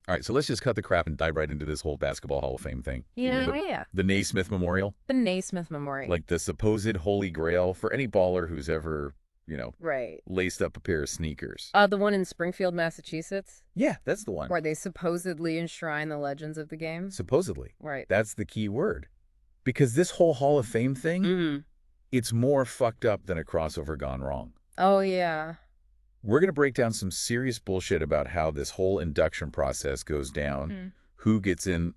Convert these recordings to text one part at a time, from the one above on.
All right, so let's just cut the crap and dive right into this whole Basketball Hall of Fame thing. Yeah. The Naismith Memorial, The Naismith Memorial. like the supposed holy grail for any baller who's ever, Right. laced up a pair of sneakers. The one in Springfield, Massachusetts, Yeah, that's the one. where they supposedly enshrine the legends of the game. Supposedly. Right. That's the key word. Because this whole Hall of Fame thing, it's more fucked up than a crossover gone wrong. Oh, yeah. We're going to break down some serious bullshit about how this whole induction process goes down, who gets in,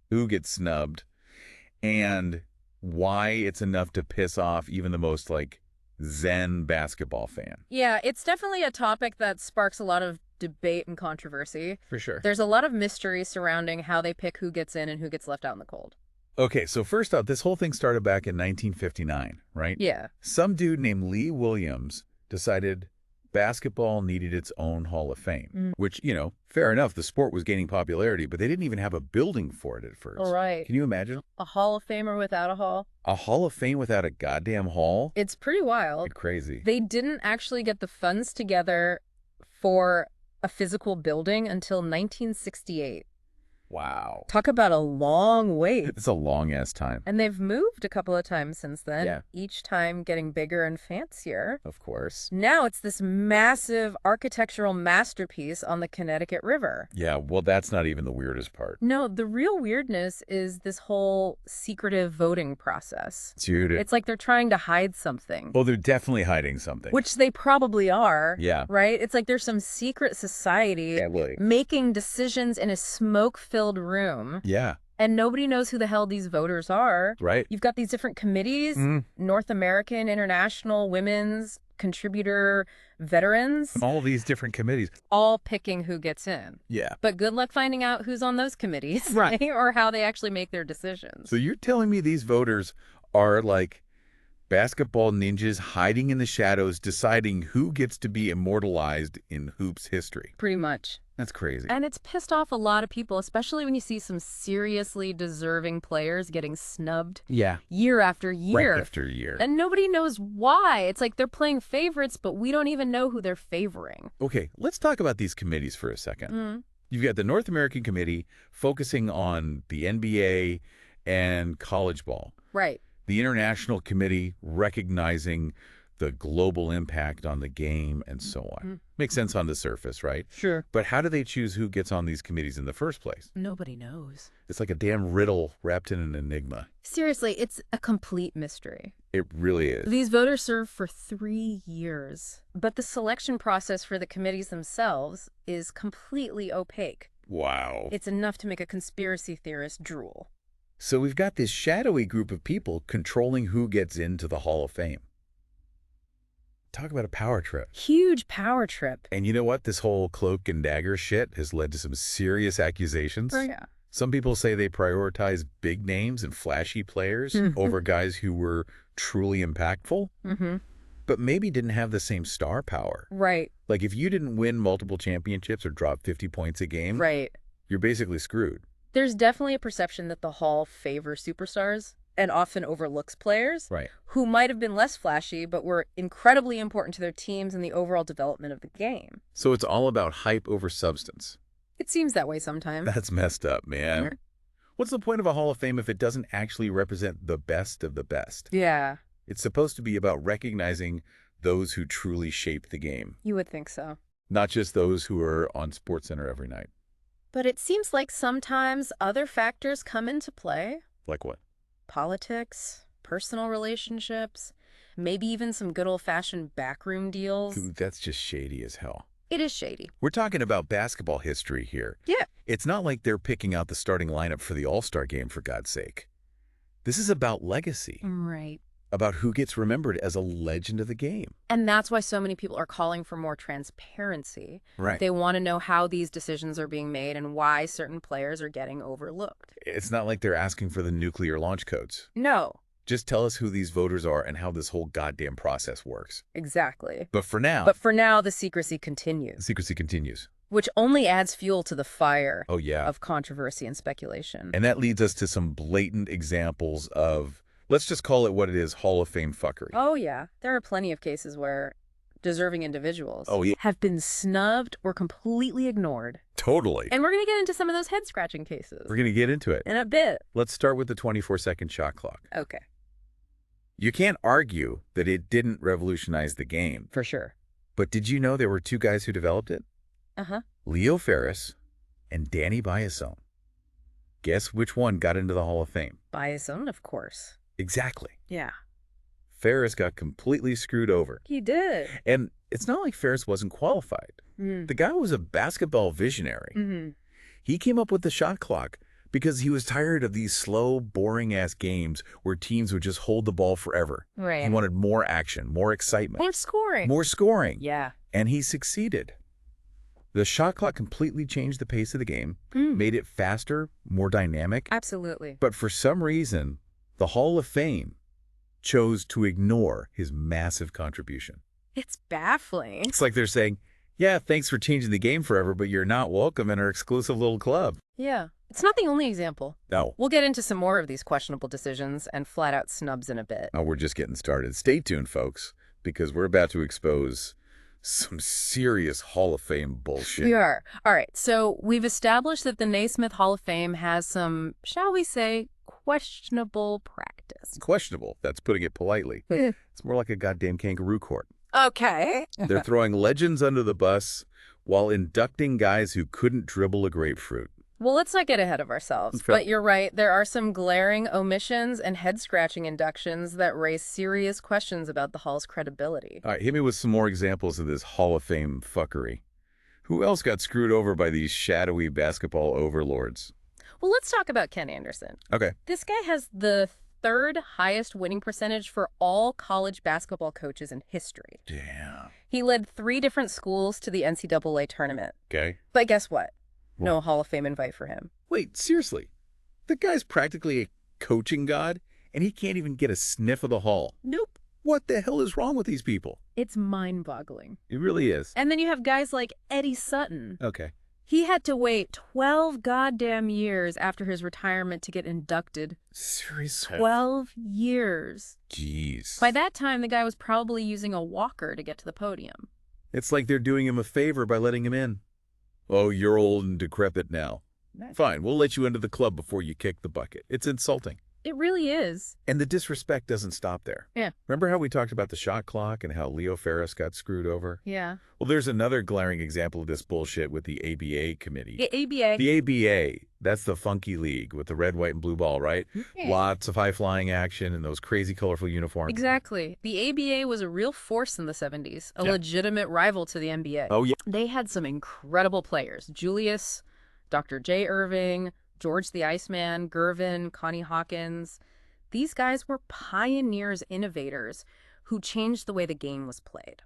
who gets snubbed, and why it's enough to piss off even the most, zen basketball fan. Yeah, it's definitely a topic that sparks a lot of debate and controversy. For sure. There's a lot of mystery surrounding how they pick who gets in and who gets left out in the cold. Okay, so first up, this whole thing started back in 1959, right? Yeah. Some dude named Lee Williams decided basketball needed its own Hall of Fame, which, fair enough, the sport was gaining popularity, but they didn't even have a building for it at first. All right. Can you imagine? A Hall of Famer without a hall? A Hall of Fame without a goddamn hall? It's pretty wild. Crazy. They didn't actually get the funds together for a physical building until 1968. Wow. Talk about a long wait. It's a long-ass time. And they've moved a couple of times since then, Yeah. each time getting bigger and fancier. Of course. Now it's this massive architectural masterpiece on the Connecticut River. Yeah, well, that's not even the weirdest part. No, the real weirdness is this whole secretive voting process. Dude. It's like they're trying to hide something. Well, they're definitely hiding something. Which they probably are. Yeah. Right? It's like there's some secret society making decisions in a smoke-filled room. Yeah. And nobody knows who the hell these voters are. Right. You've got these different committees, North American, international, women's, contributor, veterans. All these different committees. All picking who gets in. Yeah. But good luck finding out who's on those committees. Right. Or how they actually make their decisions. So you're telling me these voters are like basketball ninjas hiding in the shadows, deciding who gets to be immortalized in hoops history? Pretty much. That's crazy. And it's pissed off a lot of people, especially when you see some seriously deserving players getting snubbed year after year. Right after year. And nobody knows why. It's like they're playing favorites, but we don't even know who they're favoring. Okay, let's talk about these committees for a second. You've got the North American Committee focusing on the NBA and college ball. Right. The International Committee recognizing the global impact on the game and so on. Makes sense on the surface, right? Sure. But how do they choose who gets on these committees in the first place? Nobody knows. It's like a damn riddle wrapped in an enigma. Seriously, it's a complete mystery. It really is. These voters serve for 3 years, but the selection process for the committees themselves is completely opaque. Wow. It's enough to make a conspiracy theorist drool. So we've got this shadowy group of people controlling who gets into the Hall of Fame. Talk about a power trip. Huge power trip. And you know what? This whole cloak and dagger shit has led to some serious accusations. Oh, yeah. Some people say they prioritize big names and flashy players over guys who were truly impactful, but maybe didn't have the same star power. Right. Like if you didn't win multiple championships or drop 50 points a game, you're basically screwed. There's definitely a perception that the Hall favors superstars and often overlooks players who might have been less flashy but were incredibly important to their teams and the overall development of the game. So it's all about hype over substance. It seems that way sometimes. That's messed up, man. What's the point of a Hall of Fame if it doesn't actually represent the best of the best? Yeah. It's supposed to be about recognizing those who truly shape the game. You would think so. Not just those who are on SportsCenter every night. But it seems like sometimes other factors come into play. Like what? Politics, personal relationships, maybe even some good old-fashioned backroom deals. Dude, that's just shady as hell. It is shady. We're talking about basketball history here. Yeah. It's not like they're picking out the starting lineup for the All-Star game, for God's sake. This is about legacy. Right. About who gets remembered as a legend of the game. And that's why so many people are calling for more transparency. Right. They want to know how these decisions are being made and why certain players are getting overlooked. It's not like they're asking for the nuclear launch codes. No. Just tell us who these voters are and how this whole goddamn process works. Exactly. But for now... the secrecy continues. Secrecy continues. Which only adds fuel to the fire of controversy and speculation. And that leads us to some blatant examples of, let's just call it what it is, Hall of Fame fuckery. Oh, yeah. There are plenty of cases where deserving individuals Oh, yeah. have been snubbed or completely ignored. Totally. And we're going to get into some of those head-scratching cases. We're going to get into it in a bit. Let's start with the 24-second shot clock. Okay. You can't argue that it didn't revolutionize the game. For sure. But did you know there were two guys who developed it? Uh-huh. Leo Ferris and Danny Biasone. Guess which one got into the Hall of Fame? Biasone, of course. Exactly. Yeah. Ferris got completely screwed over. He did. And it's not like Ferris wasn't qualified. The guy was a basketball visionary. He came up with the shot clock because he was tired of these slow, boring-ass games where teams would just hold the ball forever. Right. He wanted more action, more excitement. More scoring. More scoring. Yeah. And he succeeded. The shot clock completely changed the pace of the game, made it faster, more dynamic. Absolutely. But for some reason, the Hall of Fame chose to ignore his massive contribution. It's baffling. It's like they're saying, yeah, thanks for changing the game forever, but you're not welcome in our exclusive little club. Yeah. It's not the only example. No. We'll get into some more of these questionable decisions and flat-out snubs in a bit. Oh, we're just getting started. Stay tuned, folks, because we're about to expose some serious Hall of Fame bullshit. We are. All right, so we've established that the Naismith Hall of Fame has some, shall we say, questionable practice. Questionable. That's putting it politely. It's more like a goddamn kangaroo court. Okay. They're throwing legends under the bus while inducting guys who couldn't dribble a grapefruit. Well, let's not get ahead of ourselves, but you're right. There are some glaring omissions and head-scratching inductions that raise serious questions about the Hall's credibility. All right, hit me with some more examples of this Hall of Fame fuckery. Who else got screwed over by these shadowy basketball overlords? Well, let's talk about Ken Anderson. Okay. This guy has the third highest winning percentage for all college basketball coaches in history. Damn. He led 3 different schools to the NCAA tournament. Okay. But guess what? No Hall of Fame invite for him. Wait, seriously? The guy's practically a coaching god, and he can't even get a sniff of the Hall. Nope. What the hell is wrong with these people? It's mind-boggling. It really is. And then you have guys like Eddie Sutton. Okay. He had to wait 12 goddamn years after his retirement to get inducted. Seriously? 12 years. Jeez. By that time, the guy was probably using a walker to get to the podium. It's like they're doing him a favor by letting him in. Oh, you're old and decrepit now. Fine, we'll let you into the club before you kick the bucket. It's insulting. It really is. And the disrespect doesn't stop there. Yeah. Remember how we talked about the shot clock and how Leo Ferris got screwed over? Yeah. Well, there's another glaring example of this bullshit with the ABA committee. The ABA. The ABA, that's the funky league with the red, white, and blue ball, right? Yeah. Lots of high-flying action and those crazy, colorful uniforms. Exactly. The ABA was a real force in the 70s, a legitimate rival to the NBA. Oh, yeah. They had some incredible players. Julius, Dr. J. Irving, George the Iceman, Gervin, Connie Hawkins. These guys were pioneers, innovators who changed the way the game was played.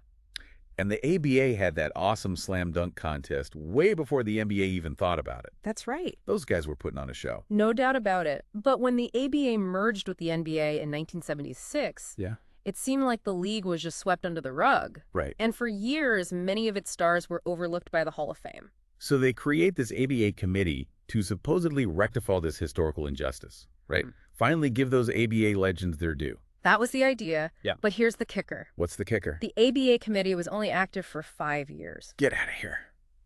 And the ABA had that awesome slam dunk contest way before the NBA even thought about it. That's right. Those guys were putting on a show. No doubt about it. But when the ABA merged with the NBA in 1976, it seemed like the league was just swept under the rug. Right. And for years, many of its stars were overlooked by the Hall of Fame. So they create this ABA committee to supposedly rectify this historical injustice, right? Finally give those ABA legends their due. That was the idea. Yeah. But here's the kicker. What's the kicker? The ABA committee was only active for 5 years. Get out of here.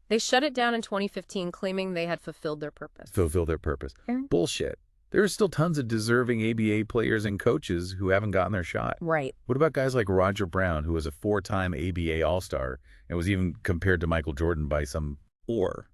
They shut it down in 2015, claiming they had fulfilled their purpose. Fulfill their purpose. Bullshit. There are still tons of deserving ABA players and coaches who haven't gotten their shot. Right. What about guys like Roger Brown, who was a 4-time ABA All-Star and was even compared to Michael Jordan by some... Or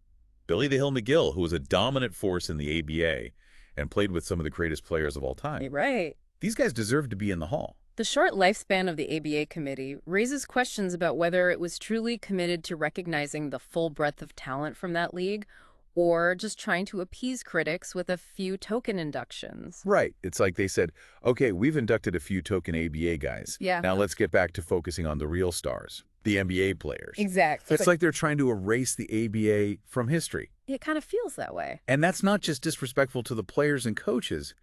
Billy the Hill McGill, who was a dominant force in the ABA and played with some of the greatest players of all time. Right. These guys deserve to be in the Hall. The short lifespan of the ABA committee raises questions about whether it was truly committed to recognizing the full breadth of talent from that league or just trying to appease critics with a few token inductions. Right. It's like they said, okay, we've inducted a few token ABA guys. Yeah. Now let's get back to focusing on the real stars, the NBA players. Exactly. It's like they're trying to erase the ABA from history. It kind of feels that way. And that's not just disrespectful to the players and coaches.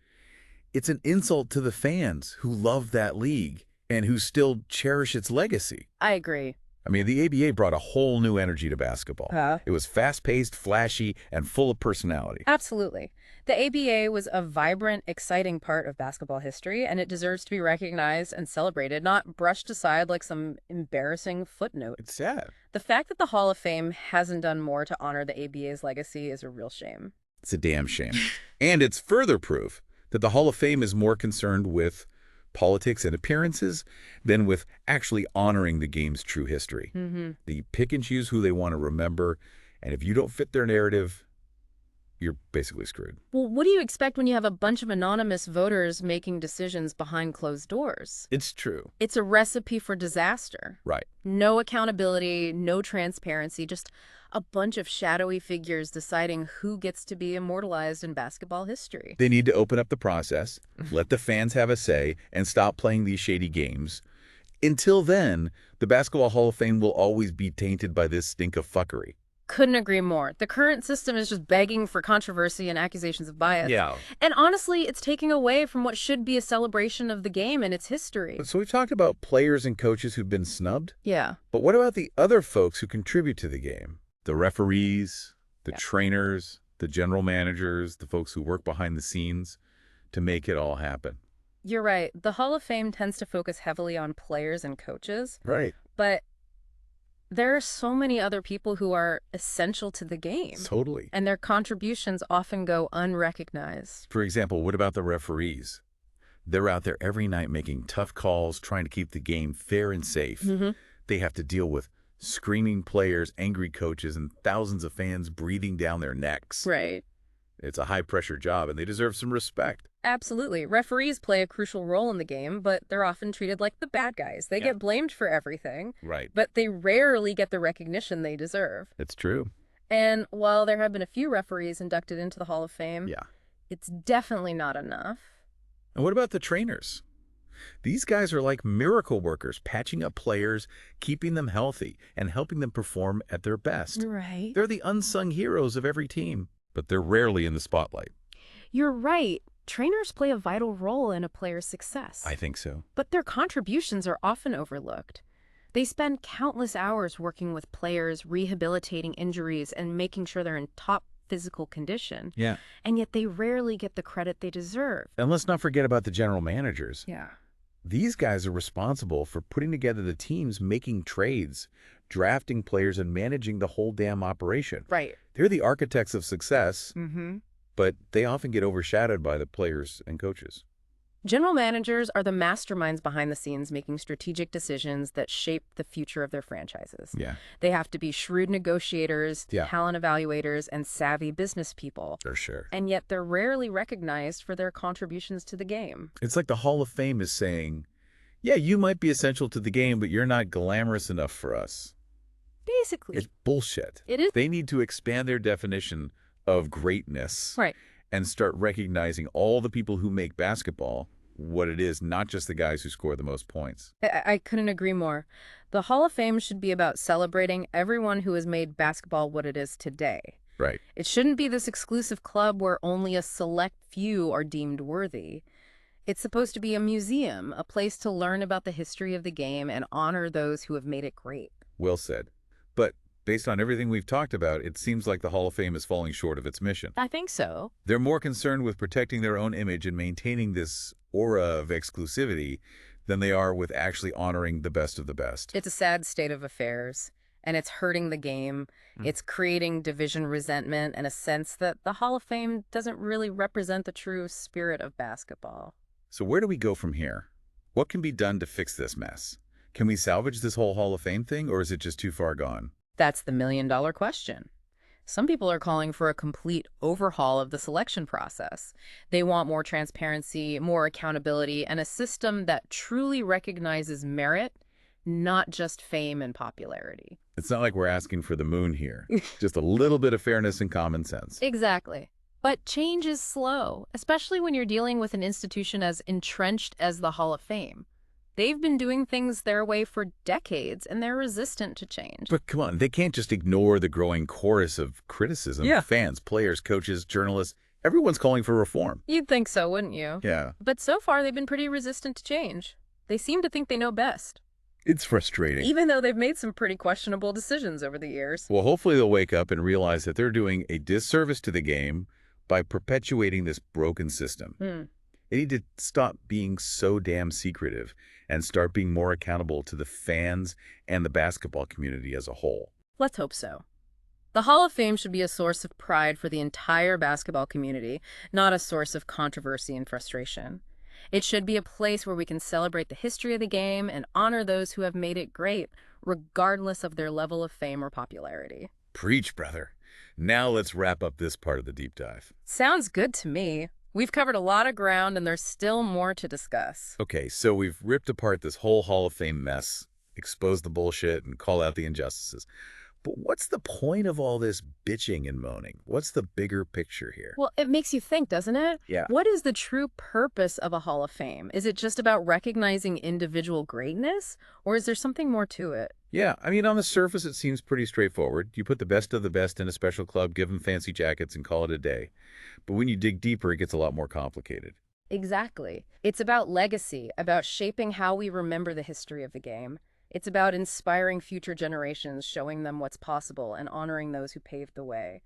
It's an insult to the fans who love that league and who still cherish its legacy. I agree. I mean, the ABA brought a whole new energy to basketball. It was fast-paced, flashy, and full of personality. Absolutely. The ABA was a vibrant, exciting part of basketball history, and it deserves to be recognized and celebrated, not brushed aside like some embarrassing footnote. It's sad. The fact that the Hall of Fame hasn't done more to honor the ABA's legacy is a real shame. It's a damn shame. And it's further proof that the Hall of Fame is more concerned with politics and appearances than with actually honoring the game's true history. They pick and choose who they want to remember, and if you don't fit their narrative, you're basically screwed. Well, what do you expect when you have a bunch of anonymous voters making decisions behind closed doors? It's true. It's a recipe for disaster. Right. No accountability, no transparency, just a bunch of shadowy figures deciding who gets to be immortalized in basketball history. They need to open up the process, let the fans have a say, and stop playing these shady games. Until then, the Basketball Hall of Fame will always be tainted by this stink of fuckery. Couldn't agree more. The current system is just begging for controversy and accusations of bias. Yeah. And honestly, it's taking away from what should be a celebration of the game and its history. So we've talked about players and coaches who've been snubbed. Yeah. But what about the other folks who contribute to the game? The referees, the trainers, the general managers, the folks who work behind the scenes to make it all happen. You're right. The Hall of Fame tends to focus heavily on players and coaches. Right. But there are so many other people who are essential to the game. Totally. And their contributions often go unrecognized. For example, what about the referees? They're out there every night making tough calls, trying to keep the game fair and safe. They have to deal with screaming players, angry coaches, and thousands of fans breathing down their necks. Right. It's a high-pressure job, and they deserve some respect. Absolutely. Referees play a crucial role in the game, but they're often treated like the bad guys. They get blamed for everything. Right. But they rarely get the recognition they deserve. It's true. And while there have been a few referees inducted into the Hall of Fame, it's definitely not enough. And what about the trainers? These guys are like miracle workers, patching up players, keeping them healthy, and helping them perform at their best. Right. They're the unsung heroes of every team, but they're rarely in the spotlight. You're right. Trainers play a vital role in a player's success. I think so. But their contributions are often overlooked. They spend countless hours working with players, rehabilitating injuries, and making sure they're in top physical condition. Yeah. And yet they rarely get the credit they deserve. And let's not forget about the general managers. Yeah. These guys are responsible for putting together the teams, making trades, drafting players, and managing the whole damn operation. Right. They're the architects of success, but they often get overshadowed by the players and coaches. General managers are the masterminds behind the scenes making strategic decisions that shape the future of their franchises. Yeah. They have to be shrewd negotiators, talent evaluators, and savvy business people. For sure. And yet they're rarely recognized for their contributions to the game. It's like the Hall of Fame is saying, yeah, you might be essential to the game, but you're not glamorous enough for us. Basically. It's bullshit. It is. They need to expand their definition of greatness. Right. And start recognizing all the people who make basketball what it is, not just the guys who score the most points. I couldn't agree more. The Hall of Fame should be about celebrating everyone who has made basketball what it is today. Right. It shouldn't be this exclusive club where only a select few are deemed worthy. It's supposed to be a museum, a place to learn about the history of the game and honor those who have made it great. Well said. But based on everything we've talked about, it seems like the Hall of Fame is falling short of its mission. I think so. They're more concerned with protecting their own image and maintaining this aura of exclusivity than they are with actually honoring the best of the best. It's a sad state of affairs, and it's hurting the game. It's creating division, resentment, and a sense that the Hall of Fame doesn't really represent the true spirit of basketball. So where do we go from here? What can be done to fix this mess? Can we salvage this whole Hall of Fame thing, or is it just too far gone? That's the million-dollar question. Some people are calling for a complete overhaul of the selection process. They want more transparency, more accountability, and a system that truly recognizes merit, not just fame and popularity. It's not like we're asking for the moon here. Just a little bit of fairness and common sense. Exactly. But change is slow, especially when you're dealing with an institution as entrenched as the Hall of Fame. They've been doing things their way for decades, and they're resistant to change. But come on, they can't just ignore the growing chorus of criticism. Yeah. Fans, players, coaches, journalists, everyone's calling for reform. You'd think so, wouldn't you? Yeah. But so far, they've been pretty resistant to change. They seem to think they know best. It's frustrating. even though they've made some pretty questionable decisions over the years. Well, hopefully they'll wake up and realize that they're doing a disservice to the game by perpetuating this broken system. They need to stop being so damn secretive and start being more accountable to the fans and the basketball community as a whole. Let's hope so. The Hall of Fame should be a source of pride for the entire basketball community, not a source of controversy and frustration. It should be a place where we can celebrate the history of the game and honor those who have made it great, regardless of their level of fame or popularity. Preach, brother. Now let's wrap up this part of the deep dive. Sounds good to me. We've covered a lot of ground and there's still more to discuss. Okay, so we've ripped apart this whole Hall of Fame mess, exposed the bullshit, and called out the injustices. But what's the point of all this bitching and moaning? What's the bigger picture here? Well, it makes you think, doesn't it? Yeah. What is the true purpose of a Hall of Fame? Is it just about recognizing individual greatness, or is there something more to it? Yeah, I mean, on the surface, it seems pretty straightforward. You put the best of the best in a special club, give them fancy jackets, and call it a day. But when you dig deeper, it gets a lot more complicated. Exactly. It's about legacy, about shaping how we remember the history of the game. It's about inspiring future generations, showing them what's possible, and honoring those who paved the way.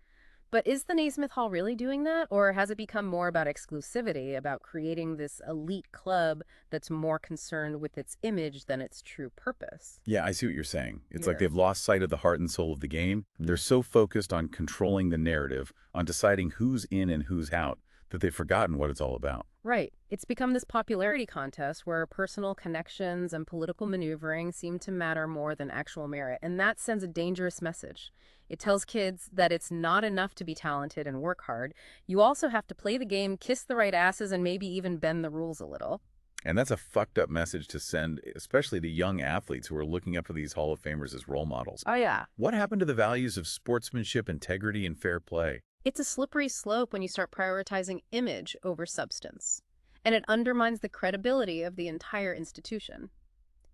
But is the Naismith Hall really doing that? Or has it become more about exclusivity, about creating this elite club that's more concerned with its image than its true purpose? Yeah, I see what you're saying. It's like Yeah. they've lost sight of the heart and soul of the game. They're so focused on controlling the narrative, on deciding who's in and who's out, that they've forgotten what it's all about. Right. It's become this popularity contest where personal connections and political maneuvering seem to matter more than actual merit, and that sends a dangerous message. It tells kids that it's not enough to be talented and work hard. You also have to play the game, kiss the right asses, and maybe even bend the rules a little. And that's a fucked up message to send, especially to young athletes who are looking up to these Hall of Famers as role models. Oh, yeah. What happened to the values of sportsmanship, integrity, and fair play? It's a slippery slope when you start prioritizing image over substance, and it undermines the credibility of the entire institution.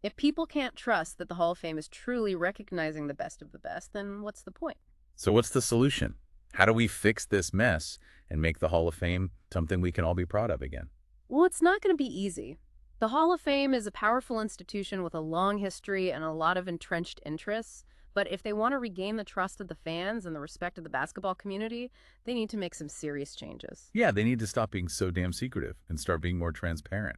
If people can't trust that the Hall of Fame is truly recognizing the best of the best, then what's the point? So what's the solution? How do we fix this mess and make the Hall of Fame something we can all be proud of again? Well, it's not going to be easy. The Hall of Fame is a powerful institution with a long history and a lot of entrenched interests. But if they want to regain the trust of the fans and the respect of the basketball community, they need to make some serious changes. Yeah, they need to stop being so damn secretive and start being more transparent.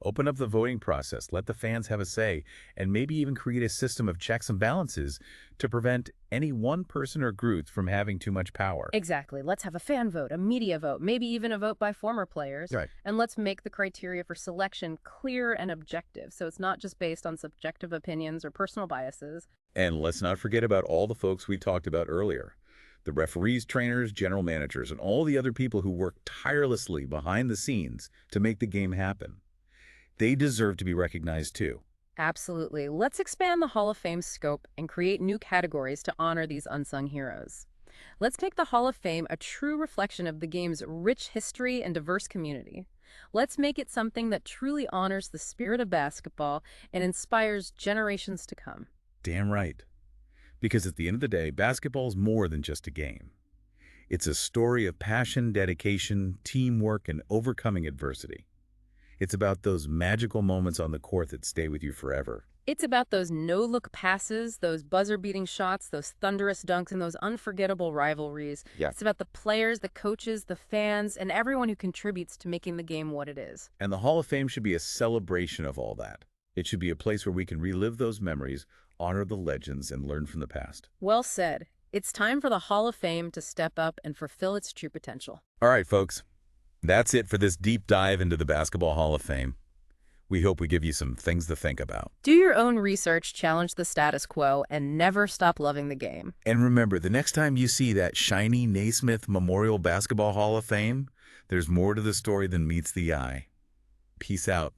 Open up the voting process, let the fans have a say, and maybe even create a system of checks and balances to prevent any one person or group from having too much power. Exactly. Let's have a fan vote, a media vote, maybe even a vote by former players. Right. And let's make the criteria for selection clear and objective, so it's not just based on subjective opinions or personal biases. And let's not forget about all the folks we talked about earlier. The referees, trainers, general managers, and all the other people who work tirelessly behind the scenes to make the game happen. They deserve to be recognized too. Absolutely. Let's expand the Hall of Fame's scope and create new categories to honor these unsung heroes. Let's make the Hall of Fame a true reflection of the game's rich history and diverse community. Let's make it something that truly honors the spirit of basketball and inspires generations to come. Damn right. Because at the end of the day, basketball is more than just a game. It's a story of passion, dedication, teamwork, and overcoming adversity. It's about those magical moments on the court that stay with you forever. It's about those no-look passes, those buzzer-beating shots, those thunderous dunks, and those unforgettable rivalries. Yeah. It's about the players, the coaches, the fans, and everyone who contributes to making the game what it is. And the Hall of Fame should be a celebration of all that. It should be a place where we can relive those memories, honor the legends, and learn from the past. Well said. It's time for the Hall of Fame to step up and fulfill its true potential. All right, folks. That's it for this deep dive into the Basketball Hall of Fame. We hope we give you some things to think about. Do your own research, challenge the status quo, and never stop loving the game. And remember, the next time you see that shiny Naismith Memorial Basketball Hall of Fame, there's more to the story than meets the eye. Peace out.